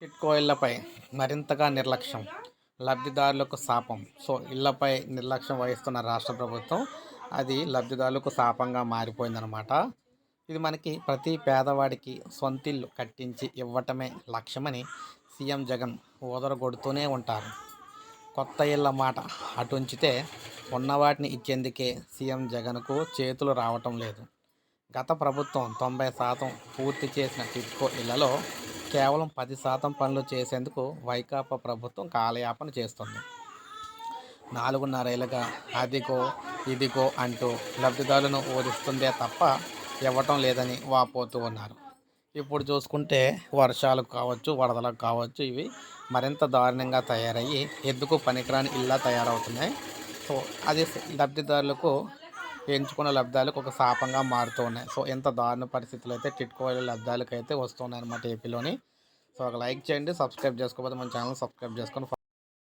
టిడ్కో ఇళ్లపై మరింతగా నిర్లక్ష్యం, లబ్ధిదారులకు శాపం. ఇళ్లపై నిర్లక్ష్యం వహిస్తున్న రాష్ట్ర ప్రభుత్వం అది లబ్ధిదారులకు శాపంగా మారిపోయిందనమాట. ఇది మనకి ప్రతి పేదవాడికి సొంతిల్లు కట్టించి ఇవ్వటమే లక్ష్యమని సీఎం జగన్ ఊదరగొడుతూనే ఉంటారు. కొత్త ఇళ్ల మాట అటుంచితే ఉన్నవాటిని ఇచ్చేందుకే సీఎం జగన్కు చేతులు రావటం లేదు. గత ప్రభుత్వం 90% పూర్తి చేసిన టిడ్కో ఇళ్లలో కేవలం 10% పనులు చేసేందుకు వైకాపా ప్రభుత్వం కాలయాపన చేస్తుంది. 4.5 ఏళ్ళుగా అదిగో ఇదిగో అంటూ లబ్ధిదారులను ఓదిస్తుందే తప్ప ఇవ్వటం లేదని వాపోతూ ఉన్నారు. ఇప్పుడు చూసుకుంటే వర్షాలకు కావచ్చు, వరదలకు కావచ్చు, ఇవి మరింత దారుణంగా తయారయ్యి ఎందుకు పనికిరాని ఇళ్ళ తయారవుతున్నాయి. అది లబ్ధిదారులకు ఎంచుకున్న లబ్ధాలకు ఒక శాపంగా మారుతూ ఉన్నాయి. ఎంత దారుణ పరిస్థితులు అయితే టిడ్కో లబ్ధాలకు అయితే వస్తున్నాయి అన్నమాట ఏపీలోని. ఒక లైక్ చేయండి, సబ్స్క్రైబ్ చేసుకోకపోతే మన ఛానల్ సబ్స్క్రైబ్ చేసుకొని